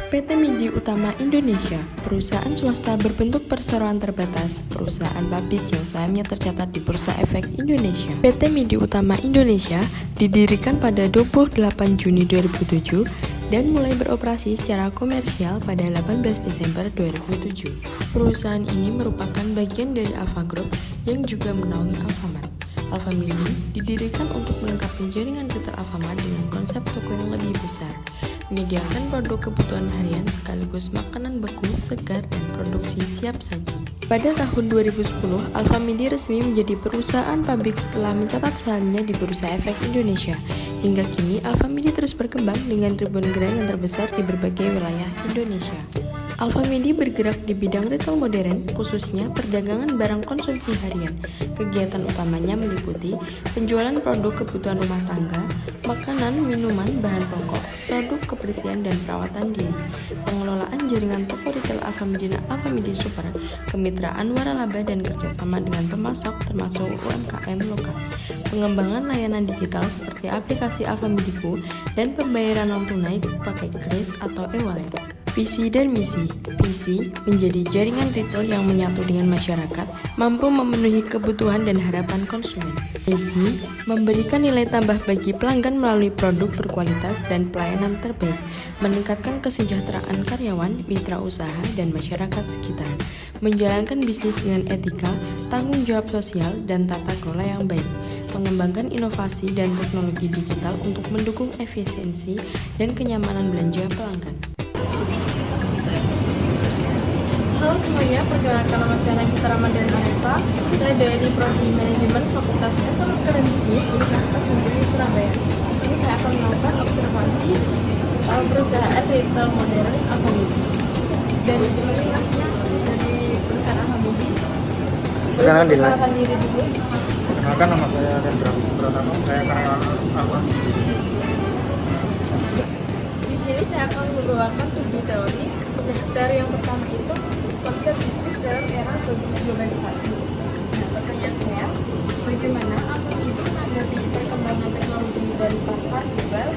PT Midi Utama Indonesia, perusahaan swasta berbentuk perseroan terbatas, perusahaan publik yang sahamnya tercatat di Bursa Efek Indonesia. PT Midi Utama Indonesia didirikan pada 28 Juni 2007 dan mulai beroperasi secara komersial pada 18 Desember 2007. Perusahaan ini merupakan bagian dari Alfa Group yang juga menaungi Alfamart. Alfamidi didirikan untuk melengkapi jaringan retail Alfamart dengan konsep toko yang lebih besar, menyediakan produk kebutuhan harian sekaligus makanan beku, segar, dan produksi siap saji. Pada tahun 2010, Alfamidi resmi menjadi perusahaan publik setelah mencatat sahamnya di Bursa Efek Indonesia. Hingga kini, Alfamidi terus berkembang dengan ribuan gerai yang terbesar di berbagai wilayah Indonesia. Alfamidi bergerak di bidang retail modern, khususnya perdagangan barang konsumsi harian. Kegiatan utamanya meliputi penjualan produk kebutuhan rumah tangga, makanan, minuman, bahan pokok, produk kebersihan dan perawatan diri, pengelolaan jaringan toko retail Alfamidi Super, kemitraan waralaba dan kerjasama dengan pemasok termasuk UMKM lokal, pengembangan layanan digital seperti aplikasi Alfamidiku dan pembayaran non tunai pakai kris atau e-wallet. Visi dan misi. Visi menjadi jaringan retail yang menyatu dengan masyarakat, mampu memenuhi kebutuhan dan harapan konsumen. Misi memberikan nilai tambah bagi pelanggan melalui produk berkualitas dan pelayanan terbaik, meningkatkan kesejahteraan karyawan, mitra usaha, dan masyarakat sekitar, menjalankan bisnis dengan etika, tanggung jawab sosial, dan tata kelola yang baik, mengembangkan inovasi dan teknologi digital untuk mendukung efisiensi dan kenyamanan belanja pelanggan. Halo semuanya, perkenalkan nama saya Nagita Ramadan Arefa. Saya dari Prodi Manajemen Fakultas Ekonomi dan Bisnis Universitas Negeri Surabaya. Di sini saya akan melakukan observasi perusahaan retail modern Alfamidi. Dan ini masnya dari perusahaan Alfamidi. Perkenalkan diri dulu. Perkenalkan, nama saya Rendra Wisnu, saya karyawan Alfamidi. Di sini saya akan membawakan 7 teori. Dari yang pertama itu konsep bisnis dalam era globalisasi. Nah, pertanyaan saya, bagaimana Alfamidi menghadapi perkembangan teknologi dan pasar global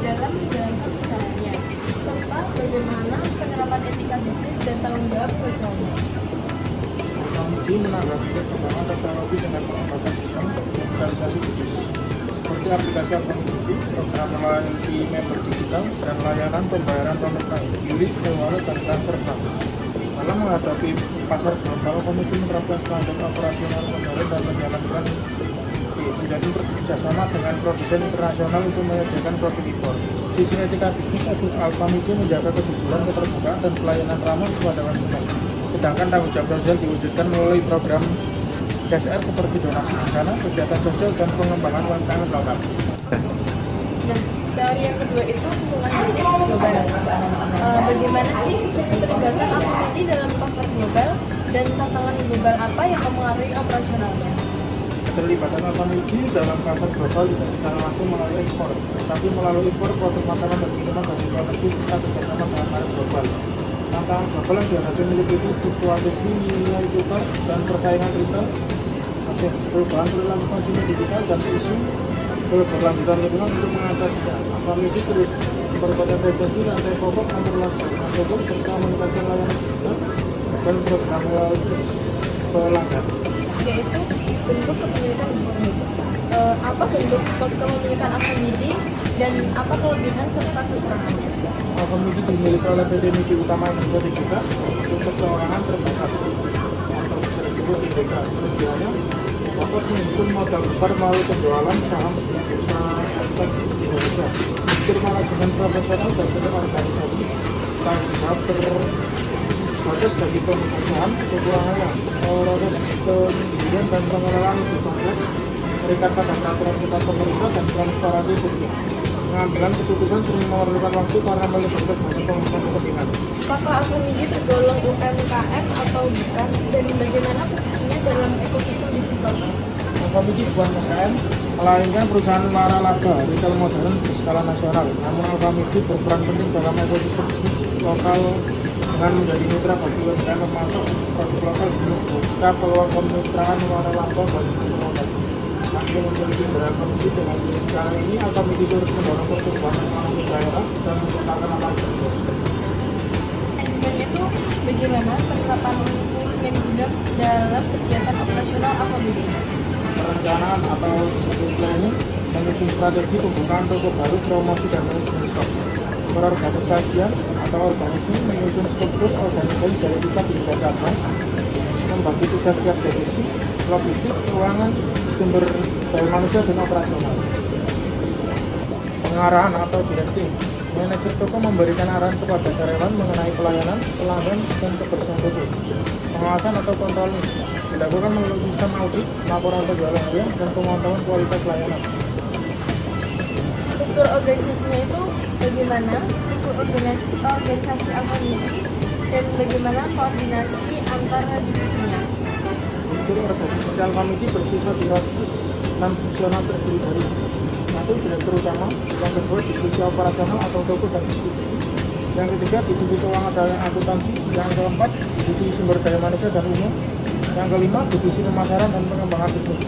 dalam menjalankan usahanya, serta bagaimana penerapan etika bisnis dan tanggung jawab sosialnya? Alfamidi menanggapi perkembangan teknologi dengan mengembangkan sistem digitalisasi bisnis seperti aplikasi Alfamidi, program loyalty member digital, dan layanan pembayaran non tunai, QRIS, e-wallet, dan transfer bank. Dalam menghadapi pasar global, Alfamidi menerapkan standar operasional modern dan menjalankan menjadi kerjasama dengan produsen internasional untuk menyediakan produk impor. Sisi etika bisnis, Alfamidi menjaga kejujuran, keterbukaan, dan pelayanan ramah kepada konsumen. Sedangkan tanggung jawab sosial diwujudkan melalui program CSR seperti donasi bencana, kegiatan sosial, dan pengembangan UMKM lokal. Nah, teori yang kedua itu hubungan bisnis global. Bagaimana sih keterlibatan Alfamidi dalam pasar global dan tantangan global apa yang mempengaruhi operasionalnya? Keterlibatan Alfamidi dalam pasar global tidak secara langsung melalui ekspor, tetapi melalui impor produk makanan dan minuman dari luar negeri serta kerjasama dengan market global. Tantangan global yang dihadapi meliputi fluktuasi nilai tukar dan persaingan retail, perubahan perilaku konsumen digital, dan isu keberlanjutan lingkungan. Untuk mengatasinya, Alfamidi terus memperkuat efisiensi rantai pokok antar layanan produk serta meningkatkan layanan digital dan program loyalty pelanggan. Yaitu bentuk kepemilikan bisnis. Apa bentuk kepemilikan Alfamidi dan apa kelebihan serta kekurangannya? Alfamidi dimiliki oleh PT Midi Utama Indonesia Tbk untuk perseorangan terbatas atau bisa disebut TBK. Tujuannya dapat menghimpun modal besar melalui penjualan saham di Bursa Efek Indonesia. Struktur manajemen profesional dan terorganisasi, tanggung jawab terbatas bagi pemegang saham, keuangan, proses pendirian dan pengelolaan lebih kompleks, terikat pada peraturan kita pemerintah dan transparansi publik. Pengambilan keputusan sering memerlukan waktu karena melibatkan banyak pemangku kepentingan. Apakah Alfamidi tergolong UMKM atau bukan, dan bagaimana posisinya dalam ekosistem bisnis lokal? Alfamidi bukan UMKM, melainkan perusahaan waralaba retail modern berskala nasional. Namun Alfamidi berperan penting dalam ekosistem bisnis lokal dengan menjadi mitra bagi UMKM memasok produk lokal dengan membuka peluang kemitraan waralaba bagi pengembangan. Yang memiliki Alfamidi dengan cara ini, Alfamidi terus mendorong pertumbuhan ekonomi daerah dan menciptakan lapangan kerja. yaitu bagaimana penerapan fungsi manajemen dalam kegiatan operasional AKBD. Perencanaan atau disebut planning, menyusun strategi pembukaan toko baru, promosi dan manajemen stok. Perorganisasian atau organisasi, menyusun struktur organisasi dari pusat hingga cabang, membagi tugas tiap divisi, logistik, keuangan, sumber daya manusia dan operasional. Pengarahan atau direksi, manajer toko memberikan arahan kepada karyawan mengenai pelayanan, pelanggan, dan kebersihan toko. Pengawasan atau kontrol dilakukan melalui sistem audit, laporan penjualan harian, dan pemantauan kualitas layanan. Struktur organisasinya itu bagaimana struktur organisasi AKBD dan bagaimana koordinasi antara divisinya. Struktur organisasi Alfamidi bersifat hierarkis dan fungsional terdiri dari satu direktur utama, yang kedua divisi operasional atau toko dan divisi, yang ketiga divisi keuangan dan akuntansi, yang keempat divisi sumber daya manusia dan umum, yang kelima divisi pemasaran dan pengembangan bisnis.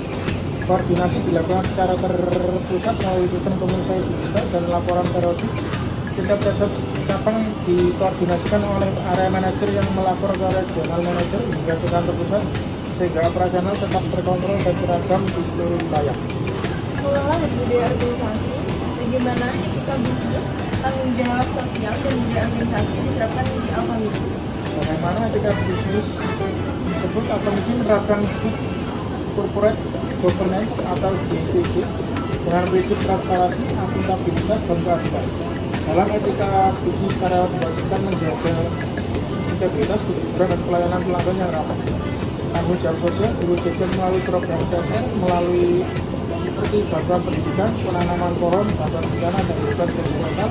Koordinasi dilakukan secara terpusat melalui sistem komunikasi digital dan laporan periodik. Setiap cabang dikoordinasikan oleh area manajer yang melapor ke regional manager hingga ke kantor pusat, sehingga operasional tetap terkontrol dan seragam di seluruh wilayah. Mengelola dan budaya organisasi, bagaimana etika bisnis, tanggung jawab sosial dan budaya organisasi diterapkan di AKBD. Bagaimana etika bisnis disebut AKBD menerapkan Good Corporate Governance atau GCG dengan prinsip transparansi, akuntabilitas, dan keadilan. Dalam etika bisnis, karyawan diwajibkan menjaga integritas, kejujuran, dan pelayanan pelanggan yang ramah. Tanggung jawab sosial diwujudkan melalui program dasar, melalui seperti bantuan pendidikan, penanaman pohon, bantuan bencana, dan bantuan kesehatan.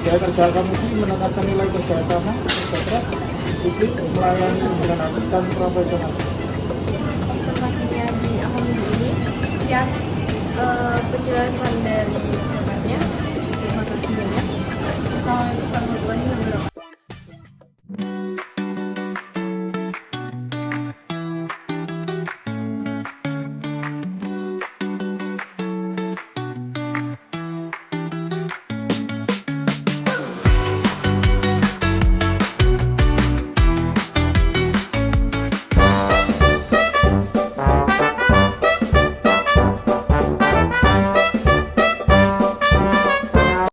Gaya kerja AKBD menetapkan nilai kerja sama, kerja keras, disiplin, melayani dengan hati, dan profesional. Observasinya di AKBD ini, sekian penjelasan dari